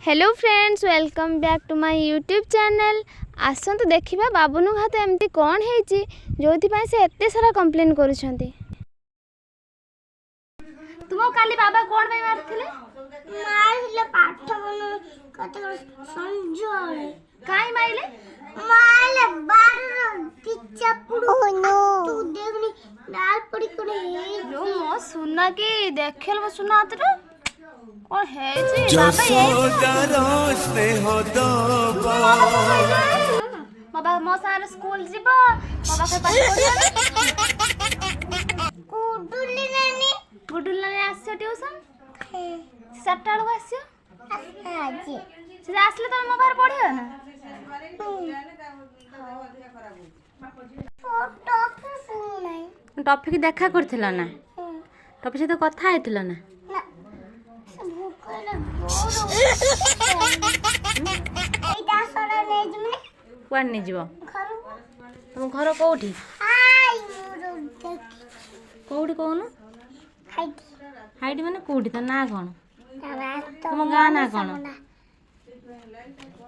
Hello friends welcome back to my YouTube channel. आसतु देखिबा बाबुनु हाथ एमती कौन है जो से एते सारा कंप्लेन करुछंती। तुम काली बाबा कौन पे मारथिले? मारले पाठ बनो कते संजोळे काई माइले? मारले बार पिच्चा पुडू तू देखनी डाल पड़ी कोने लो मो सुना के देखल म सुना आतरो कौन है जी बाबा मो सार स्कूल जीबो बाबा के पास गुडुली नानी गुडुल नानी आस्यो ट्यूशन सट्टा लो आस्यो आज से आसले तो मोबाइल पढ़ियो ना टॉफी सुनै टॉफी की देखा करथिला ना टॉफी से तो कथा आइथिला ना भूखले एटा सरा नै जमे कुआड नहीं जीव घर तुम घर कोठी आई मोर देख कोठी कहून हाइट हाइट माने कोठी तो ना कौन तो तुम गाँ ना कौन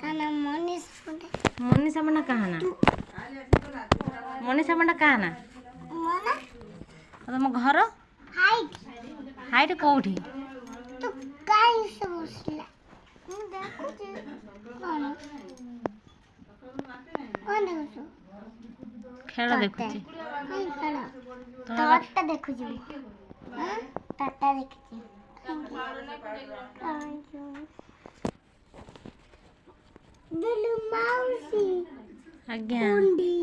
काना मनीष मनीषा मना कहा ना मनीषा मना कहा ना मना तुम घर हाइट हाइट कोठी तो काई से बसला मैं देखो जे कौन देखो खेल देखुची नहीं खड़ा टाटा देखो जी हां टाटा देखो दिलु मौसी आज्ञा कुंडी